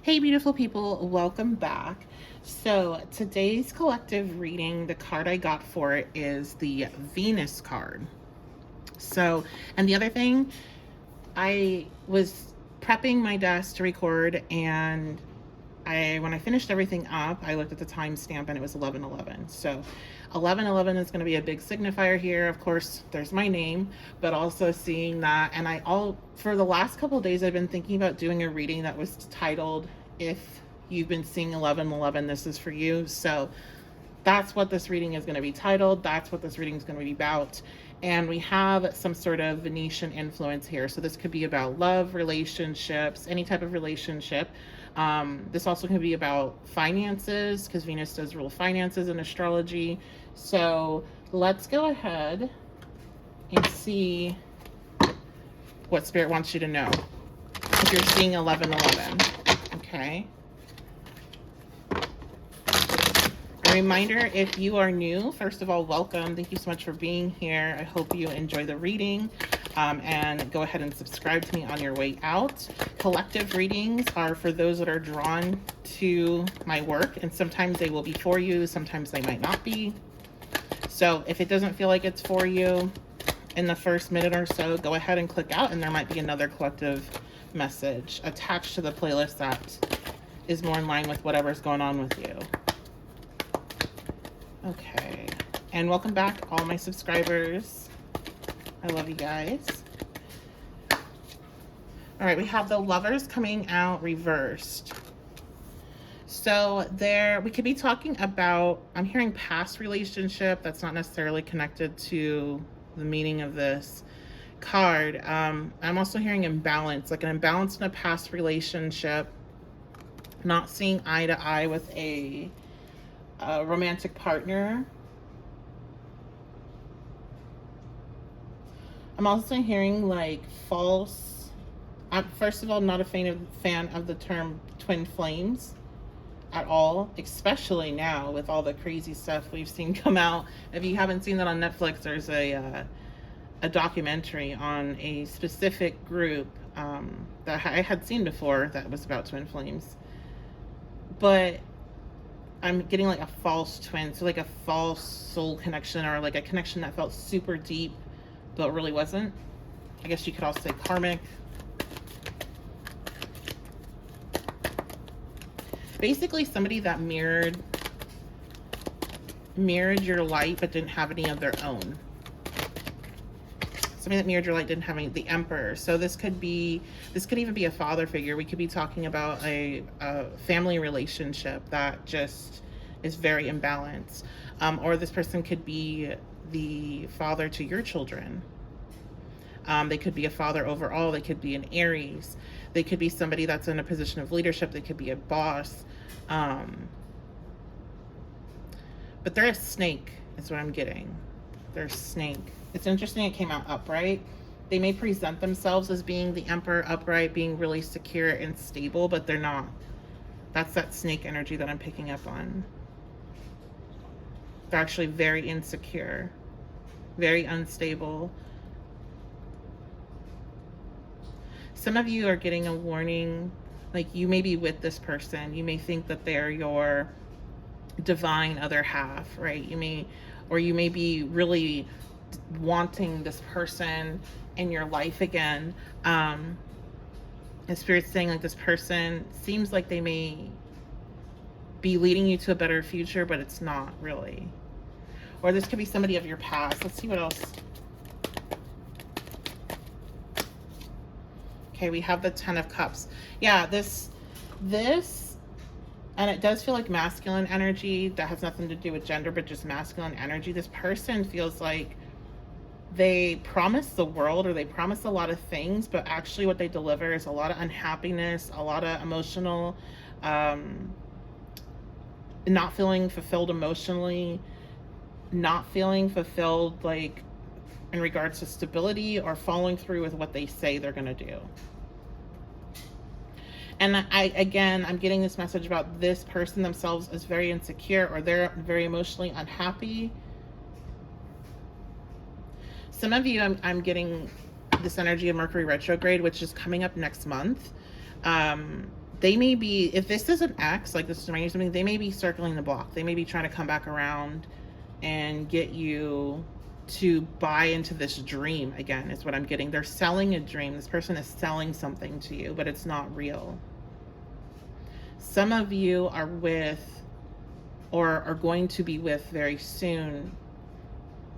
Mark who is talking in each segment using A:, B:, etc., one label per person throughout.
A: Hey, beautiful people, welcome back. So, today's collective reading, the card I got for it is the Venus card. So, and the other thing, I was prepping my desk to record, and when I finished everything up, I looked at the timestamp and it was 11:11. So 11:11 is going to be a big signifier here. Of course, there's my name, but also seeing that, and for the last couple of days I've been thinking about doing a reading that was titled "If You've Been Seeing 11:11, This Is For You." So that's what this reading is going to be titled. That's what this reading is going to be about. And we have some sort of Venetian influence here. So this could be about love, relationships, any type of relationship. This also can be about finances, because Venus does rule finances in astrology. So let's go ahead and see what Spirit wants you to know if you're seeing 11:11. Okay. Reminder, if you are new, first of all, welcome. Thank you so much for being here. I hope you enjoy the reading, and go ahead and subscribe to me on your way out. Collective readings are for those that are drawn to my work, and sometimes they will be for you, sometimes they might not be. So if it doesn't feel like it's for you in the first minute or so, go ahead and click out, and there might be another collective message attached to the playlist that is more in line with whatever's going on with you. Okay, and welcome back, all my subscribers. I love you guys. All right, we have the Lovers coming out reversed. So we could be talking about, I'm hearing past relationship. That's not necessarily connected to the meaning of this card. I'm also hearing imbalance, like an imbalance in a past relationship, not seeing eye to eye with a romantic partner. I'm also hearing like false. First of all, not a fan of the term twin flames at all, especially now with all the crazy stuff we've seen come out. If you haven't seen that on Netflix, there's a documentary on a specific group that I had seen before that was about twin flames. But I'm getting like a false twin, so like a false soul connection, or like a connection that felt super deep but really wasn't. I guess you could also say karmic. Basically somebody that mirrored your light but didn't have any of their own. Somebody that mirrored your light didn't have any. The Emperor. So this could even be a father figure. We could be talking about a family relationship that just is very imbalanced. Or this person could be the father to your children. They could be a father overall. They could be an Aries. They could be somebody that's in a position of leadership. They could be a boss. But they're a snake is what I'm getting. They're a snake. It's interesting it came out upright. They may present themselves as being the Emperor upright, being really secure and stable, but they're not. That's that snake energy that I'm picking up on. They're actually very insecure, very unstable. Some of you are getting a warning, like you may be with this person. You may think that they're your divine other half, right? You may be really wanting this person in your life again. And Spirit's saying like this person seems like they may be leading you to a better future, but it's not really. Or this could be somebody of your past. Let's see what else. Okay, we have the Ten of Cups. Yeah, this, and it does feel like masculine energy. That has nothing to do with gender, but just masculine energy. This person feels like they promise the world, or they promise a lot of things, but actually what they deliver is a lot of unhappiness, a lot of emotional, not feeling fulfilled emotionally, not feeling fulfilled like in regards to stability or following through with what they say they're going to do. And I'm getting this message about this person themselves is very insecure, or they're very emotionally unhappy. Some of you, I'm getting this energy of Mercury retrograde, which is coming up next month. they may be, if this is an ex, like this is arranged something, they may be circling the block. They may be trying to come back around and get you to buy into this dream again, is what I'm getting. They're selling a dream. This person is selling something to you, but it's not real. Some of you are with, or are going to be with very soon,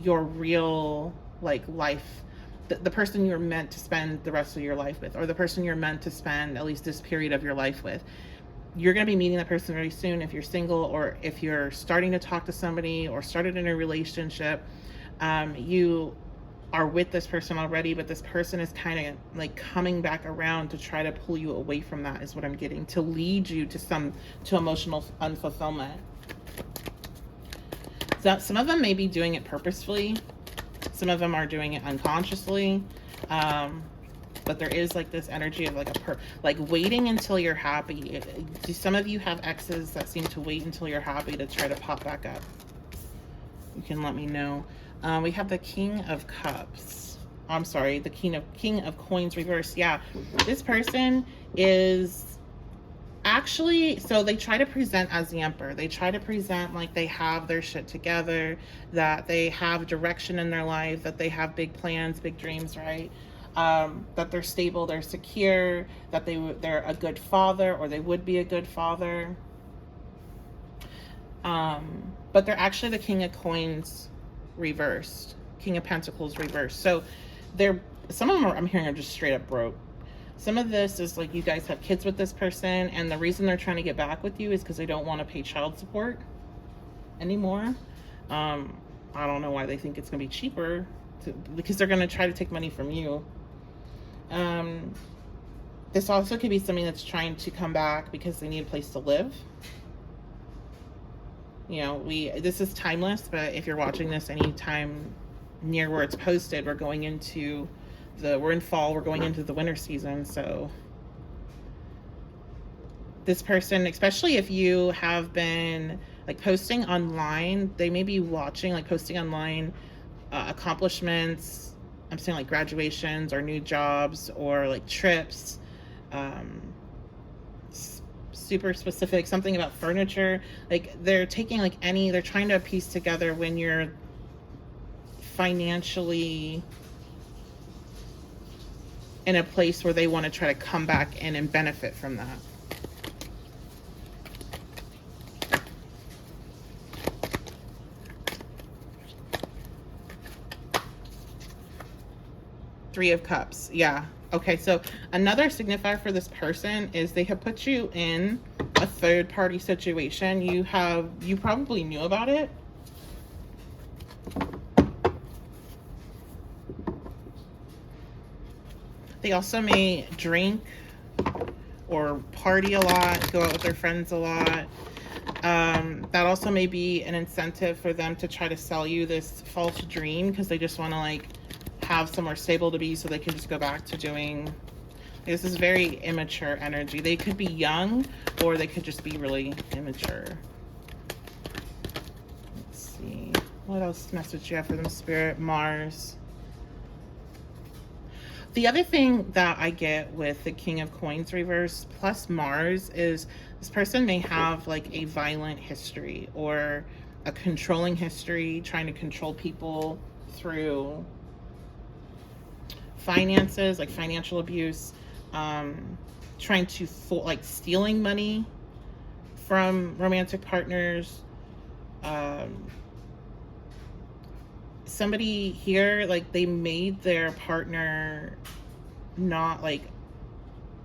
A: your real like life, the person you're meant to spend the rest of your life with, or the person you're meant to spend at least this period of your life with. You're going to be meeting that person very soon if you're single, or if you're starting to talk to somebody or started in a relationship. You are with this person already, but this person is kind of like coming back around to try to pull you away from that, is what I'm getting, to lead you to emotional unfulfillment. So some of them may be doing it purposefully. Some of them are doing it unconsciously. But there is like this energy of like waiting until you're happy. Do some of you have exes that seem to wait until you're happy to try to pop back up? You can let me know. We have the King of Cups. I'm sorry, the King of Coins reverse. Yeah, this person is actually, so they try to present as the Emperor. They try to present like they have their shit together, that they have direction in their life, that they have big plans, big dreams, right? That they're stable, they're secure, that they're a good father, or they would be a good father. But they're actually the King of Coins reversed, King of Pentacles reversed. So some of them I'm hearing are just straight up broke. Some of this is like you guys have kids with this person, and the reason they're trying to get back with you is because they don't want to pay child support anymore. I don't know why they think it's going to be cheaper, because they're going to try to take money from you. This also could be somebody that's trying to come back because they need a place to live. You know, this is timeless, but if you're watching this anytime near where it's posted, we're in fall, we're going into the winter season. So this person, especially if you have been like posting online, they may be watching, like posting online accomplishments. I'm saying like graduations or new jobs or like trips, super specific, something about furniture. Like they're taking like they're trying to piece together when you're financially in a place where they want to try to come back in and benefit from that. Three of Cups. Yeah. Okay, so another signifier for this person is they have put you in a third party situation. You probably knew about it. They also may drink or party a lot, go out with their friends a lot. That also may be an incentive for them to try to sell you this false dream, because they just want to like have somewhere stable to be so they can just go back to doing. This is very immature energy. They could be young, or they could just be really immature. Let's see. What else message you have for them, Spirit? Mars. The other thing that I get with the King of Coins reverse plus Mars is this person may have like a violent history or a controlling history, trying to control people through finances, like financial abuse, trying to like stealing money from romantic partners. Somebody here, like they made their partner not like,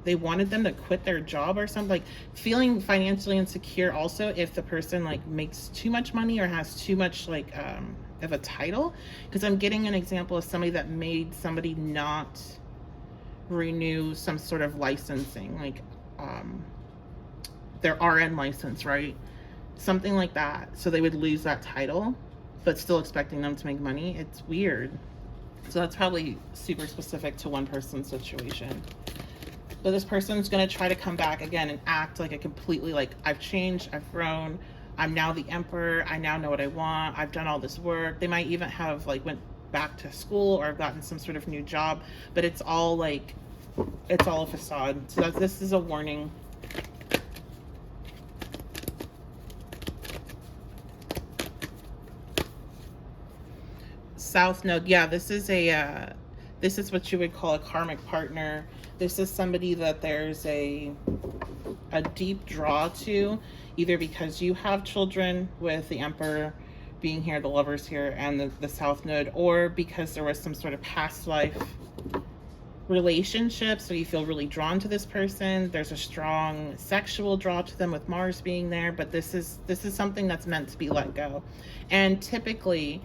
A: they wanted them to quit their job or something, like feeling financially insecure also if the person like makes too much money or has too much like of a title. Because I'm getting an example of somebody that made somebody not renew some sort of licensing, like their RN license, right? Something like that. So they would lose that title, but still expecting them to make money. It's weird. So that's probably super specific to one person's situation. But this person's going to try to come back again and act like a completely like, I've changed, I've grown, I'm now the Emperor, I now know what I want, I've done all this work. They might even have like went back to school or have gotten some sort of new job, but it's all like, it's all a facade. So this is a warning South Node. Yeah, this is this is what you would call a karmic partner. This is somebody that there's a deep draw to, either because you have children with the Emperor being here, the Lovers here, and the South Node, or because there was some sort of past life relationship, so you feel really drawn to this person. There's a strong sexual draw to them with Mars being there, but this is something that's meant to be let go. And typically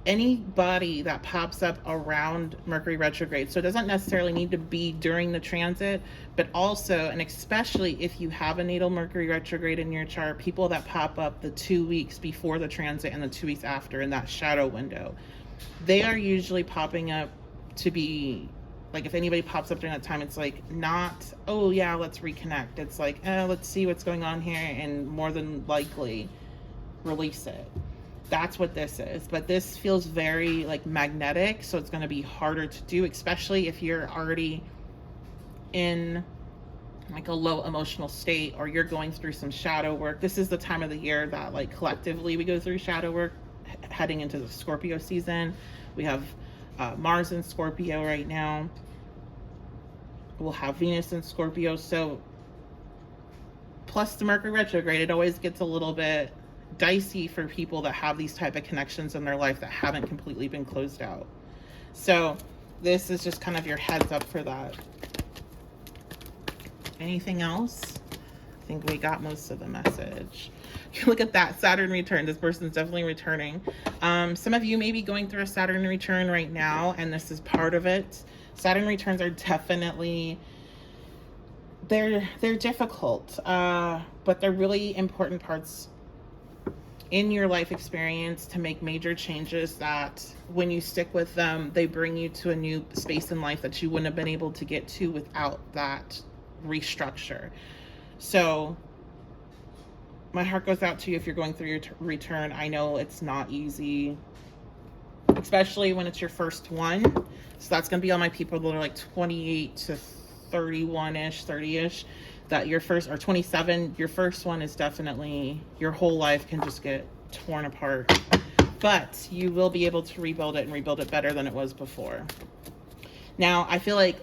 A: anybody that pops up around Mercury retrograde, so it doesn't necessarily need to be during the transit, but also, and especially if you have a natal Mercury retrograde in your chart, people that pop up the 2 weeks before the transit and the 2 weeks after in that shadow window, they are usually popping up to be like, if anybody pops up during that time, it's like not, oh yeah, let's reconnect. It's like, let's see what's going on here, and more than likely release it. That's what this is. But this feels very like magnetic, so it's going to be harder to do, especially if you're already in like a low emotional state, or you're going through some shadow work. This is the time of the year that like collectively we go through shadow work, heading into the Scorpio season. We have Mars in Scorpio right now. We'll have Venus in Scorpio. So plus the Mercury retrograde, it always gets a little bit dicey for people that have these type of connections in their life that haven't completely been closed out. So this is just kind of your heads up for that. Anything else? I think we got most of the message. Look at that, Saturn return. This person's definitely returning. Some of you may be going through a Saturn return right now, and this is part of it. Saturn returns are definitely, they're difficult, but they're really important parts in your life experience to make major changes that when you stick with them, they bring you to a new space in life that you wouldn't have been able to get to without that restructure. So my heart goes out to you if you're going through your return. I know it's not easy, especially when it's your first one. So that's going to be all my people that are like 28 to 31-ish, 30-ish. That your first, or 27, your first one is definitely, your whole life can just get torn apart. But you will be able to rebuild it, and rebuild it better than it was before. Now, I feel like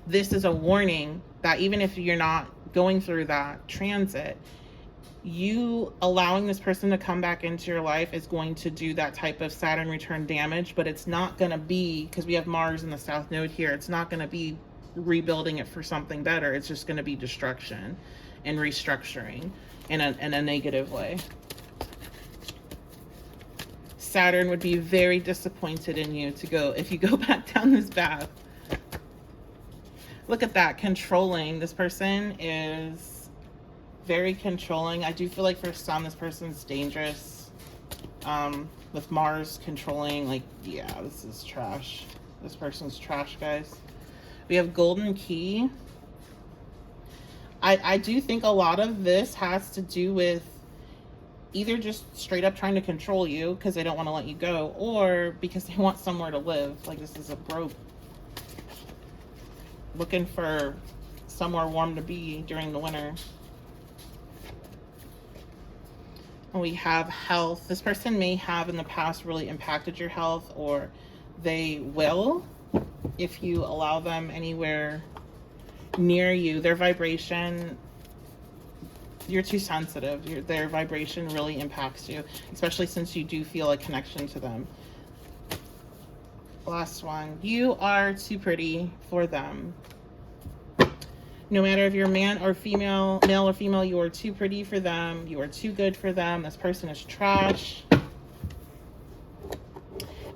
A: this is a warning that even if you're not going through that transit, you allowing this person to come back into your life is going to do that type of Saturn return damage, but it's not going to be, because we have Mars in the South Node here, it's not going to be rebuilding it for something better. It's just going to be destruction and restructuring in a negative way. Saturn would be very disappointed in you if you go back down this path. Look at that, controlling. This person is very controlling. I do feel like for some, this person's dangerous. With Mars controlling, like, yeah, this is trash. This person's trash, guys. We have Golden Key. I do think a lot of this has to do with either just straight up trying to control you because they don't want to let you go, or because they want somewhere to live. Like, this is a broke looking for somewhere warm to be during the winter. And we have health. This person may have in the past really impacted your health, or they will if you allow them anywhere near you. Their vibration, you're too sensitive. Their vibration really impacts you, especially since you do feel a connection to them. Last one. You are too pretty for them. No matter if you're man or female, male or female, you are too pretty for them. You are too good for them. This person is trash.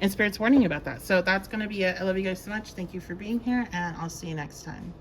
A: And Spirit's warning you about that. So that's going to be it. I love you guys so much. Thank you for being here, and I'll see you next time.